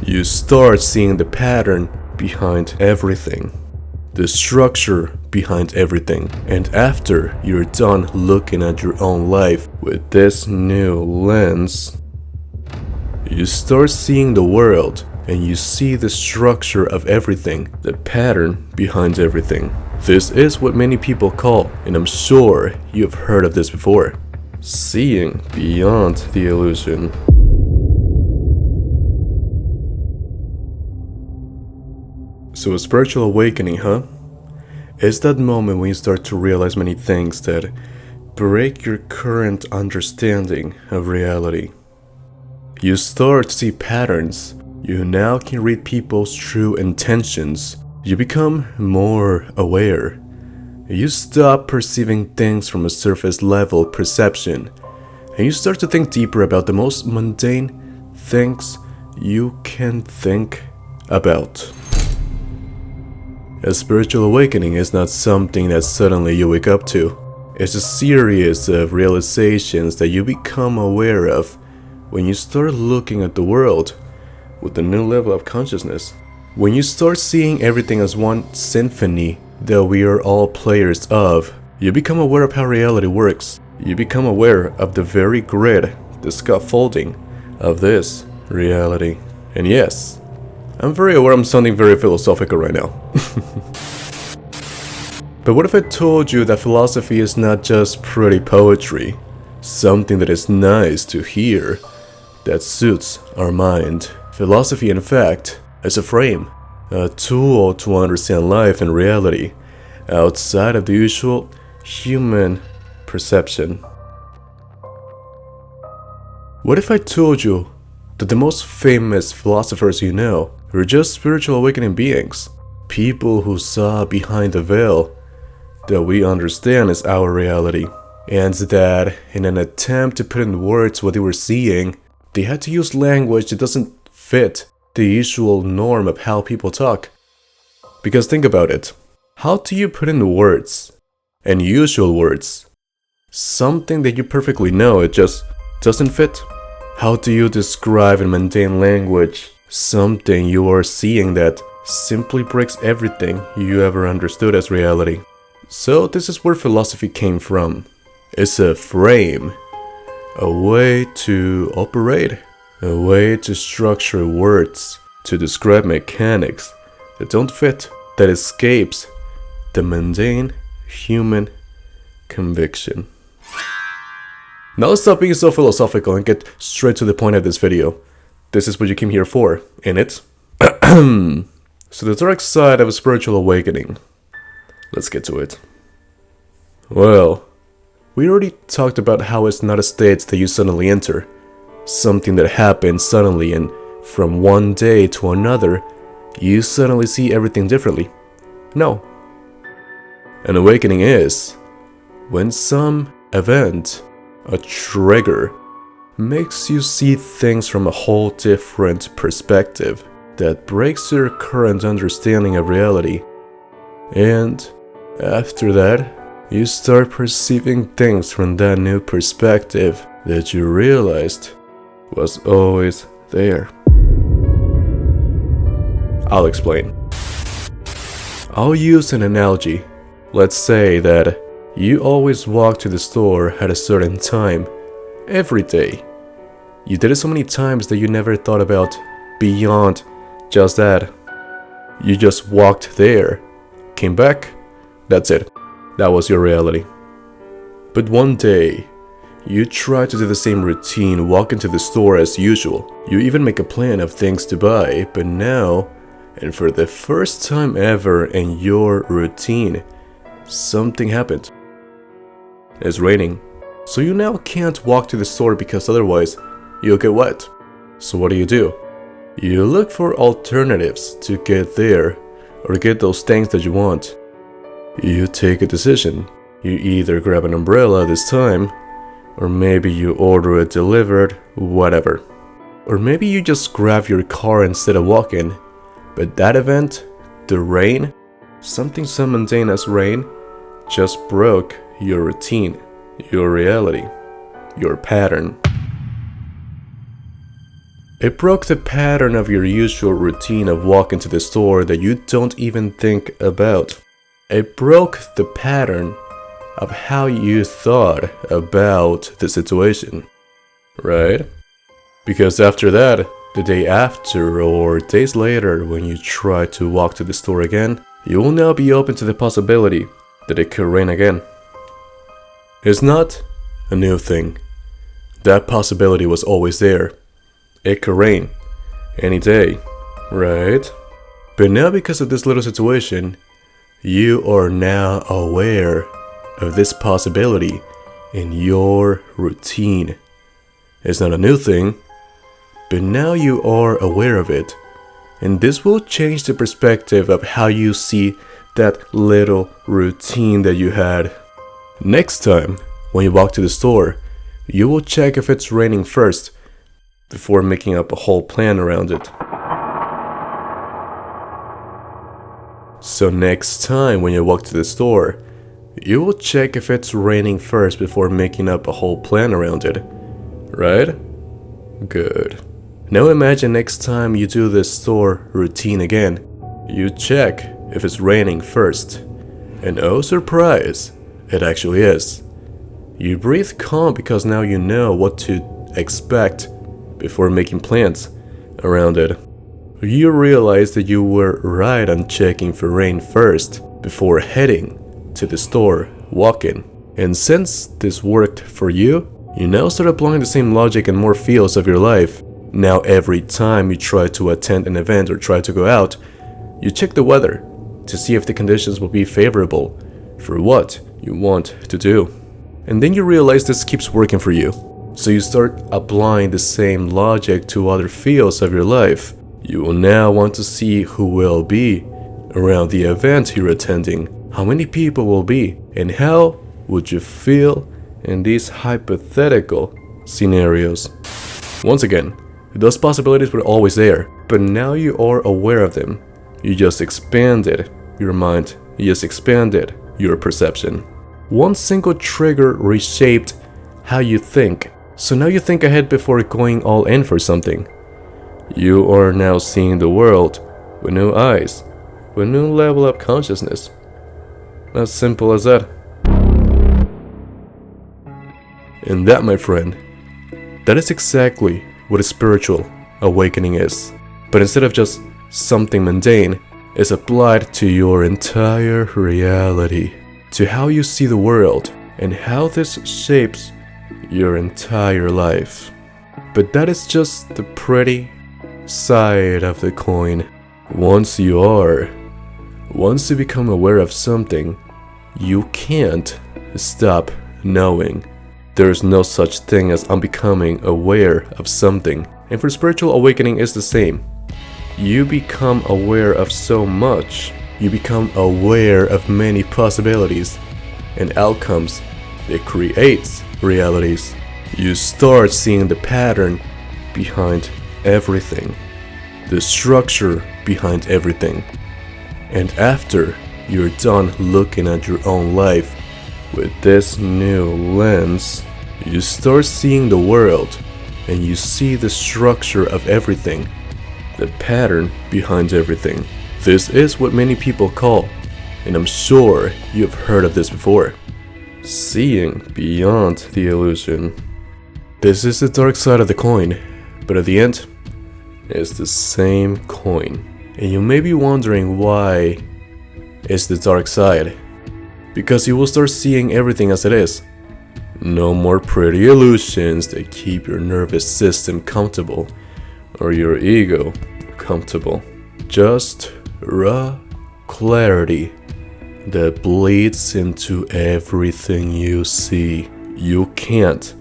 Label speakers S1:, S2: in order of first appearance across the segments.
S1: You start seeing the pattern behind everything, the structure behind everything, and after you're done looking at your own life with this new lens, you start seeing the world and you see the structure of everything, the pattern behind everything. This is what many people call, and I'm sure you've heard of this before, seeing beyond the illusion. So a spiritual awakening, huh? It's that moment when you start to realize many things that break your current understanding of reality. You start to see patterns. You now can read people's true intentions. You become more aware. You stop perceiving things from a surface level perception, and you start to think deeper about the most mundane things you can think about. A spiritual awakening is not something that suddenly you wake up to. It's a series of realizations that you become aware of when you start looking at the world with a new level of consciousness. When you start seeing everything as one symphony that we are all players of, you become aware of how reality works. You become aware of the very grid, the scaffolding of this reality. And yes, I'm very aware I'm sounding very philosophical right now. But what if I told you that philosophy is not just pretty poetry, something that is nice to hear, that suits our mind? Philosophy, in fact, is a frame, a tool to understand life and reality outside of the usual human perception. What if I told you that the most famous philosophers you know were just spiritual awakening beings, people who saw behind the veil that we understand as our reality, and that in an attempt to put in words what they were seeing, they had to use language that doesn't fit the usual norm of how people talk? Because think about it, how do you put in words, and usual words, something that you perfectly know it just doesn't fit? How do you describe in mundane language something you are seeing that simply breaks everything you ever understood as reality? So this is where philosophy came from. It's a frame, a way to operate, a way to structure words, to describe mechanics that don't fit, that escapes the mundane human conviction. Now let's stop being so philosophical and get straight to the point of this video. This is what you came here for, innit? So the dark side of a spiritual awakening. Let's get to it. Well, we already talked about how it's not a state that you suddenly enter. Something that happens suddenly, and from one day to another, you suddenly see everything differently. No. An awakening is when some event, a trigger, makes you see things from a whole different perspective that breaks your current understanding of reality. And after that, you start perceiving things from that new perspective that you realized was always there. I'll explain. I'll use an analogy. Let's say that you always walk to the store at a certain time, every day. You did it so many times that you never thought about beyond just that. You just walked there, came back, that's it. That was your reality. But one day, you try to do the same routine, walk into the store as usual. You even make a plan of things to buy, but now, and for the first time ever in your routine, something happened. It's raining, so you now can't walk to the store because otherwise you'll get wet. So what do? You look for alternatives to get there or get those things that you want. You take a decision. You either grab an umbrella this time, or maybe you order it delivered, whatever. Or maybe you just grab your car instead of walking. But that event, the rain, something so mundane as rain, just broke your routine, your reality, your pattern. It broke the pattern of your usual routine of walking to the store that you don't even think about. It broke the pattern of how you thought about the situation, right? Because after that, the day after or days later when you try to walk to the store again, you will now be open to the possibility that it could rain again. It's not a new thing. That possibility was always there. It could rain any day, right? But now because of this little situation, you are now aware of this possibility in your routine. It's not a new thing, but now you are aware of it. And this will change the perspective of how you see that little routine that you had. Next time, when you walk to the store, you will check if it's raining first before making up a whole plan around it. So next time when you walk to the store, you will check if it's raining first before making up a whole plan around it, right? Good. Now imagine next time you do this store routine again, you check if it's raining first. And oh surprise, it actually is. You breathe calm because now you know what to expect before making plans around it. You realize that you were right on checking for rain first before heading to the store walking. And since this worked for you, you now start applying the same logic in more fields of your life. Now every time you try to attend an event or try to go out, you check the weather to see if the conditions will be favorable for what you want to do. And then you realize this keeps working for you. So you start applying the same logic to other fields of your life. You will now want to see who will be around the event you're attending, how many people will be, and how would you feel in these hypothetical scenarios. Once again, those possibilities were always there, but now you are aware of them. You just expanded your mind, you just expanded your perception. One single trigger reshaped how you think. So now you think ahead before going all in for something. You are now seeing the world with new eyes, with new level of consciousness. As simple as that. And that, my friend, that is exactly what a spiritual awakening is. But instead of just something mundane, it's applied to your entire reality, to how you see the world, and how this shapes your entire life. But that is just the pretty side of the coin. Once you become aware of something, you can't stop knowing. There's no such thing as unbecoming aware of something. And for spiritual awakening, it's the same. You become aware of so much. You become aware of many possibilities and outcomes. It creates realities. You start seeing the pattern behind everything, the structure behind everything. And after you're done looking at your own life with this new lens, you start seeing the world and you see the structure of everything, the pattern behind everything. This is what many people call, and I'm sure you've heard of this before, seeing beyond the illusion. This is the dark side of the coin, but at the end, it's the same coin. And you may be wondering why it's the dark side. Because you will start seeing everything as it is. No more pretty illusions that keep your nervous system comfortable or your ego comfortable. Just raw clarity that bleeds into everything you see. You can't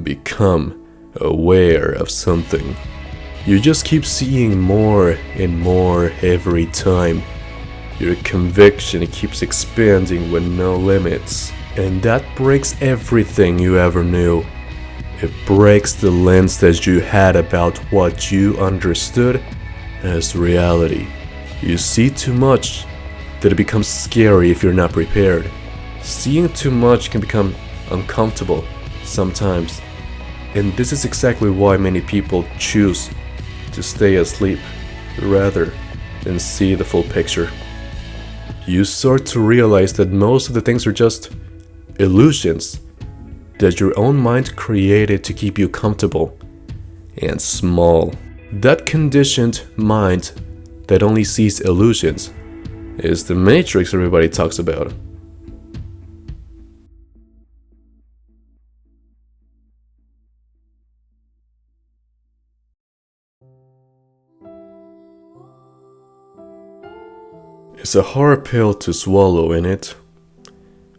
S1: become aware of something. You just keep seeing more and more every time. Your conviction keeps expanding with no limits. And that breaks everything you ever knew. It breaks the lens that you had about what you understood as reality. You see too much that it becomes scary if you're not prepared. Seeing too much can become uncomfortable sometimes. And this is exactly why many people choose to stay asleep rather than see the full picture. You start to realize that most of the things are just illusions that your own mind created to keep you comfortable and small. That conditioned mind that only sees illusions is the matrix everybody talks about. It's a hard pill to swallow, ain't it?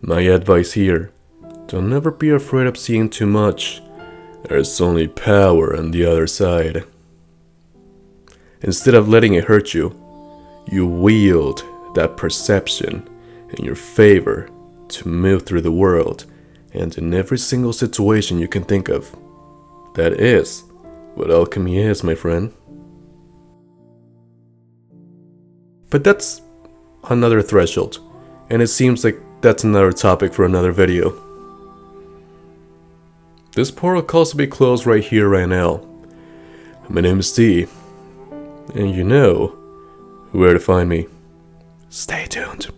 S1: My advice here: don't ever be afraid of seeing too much. There's only power on the other side. Instead of letting it hurt you, you wield that perception in your favor to move through the world and in every single situation you can think of. That is what alchemy is, my friend. But that's another threshold, and it seems like that's another topic for another video. This portal calls to be closed right here, right now. My name is T, and you know where to find me. Stay tuned.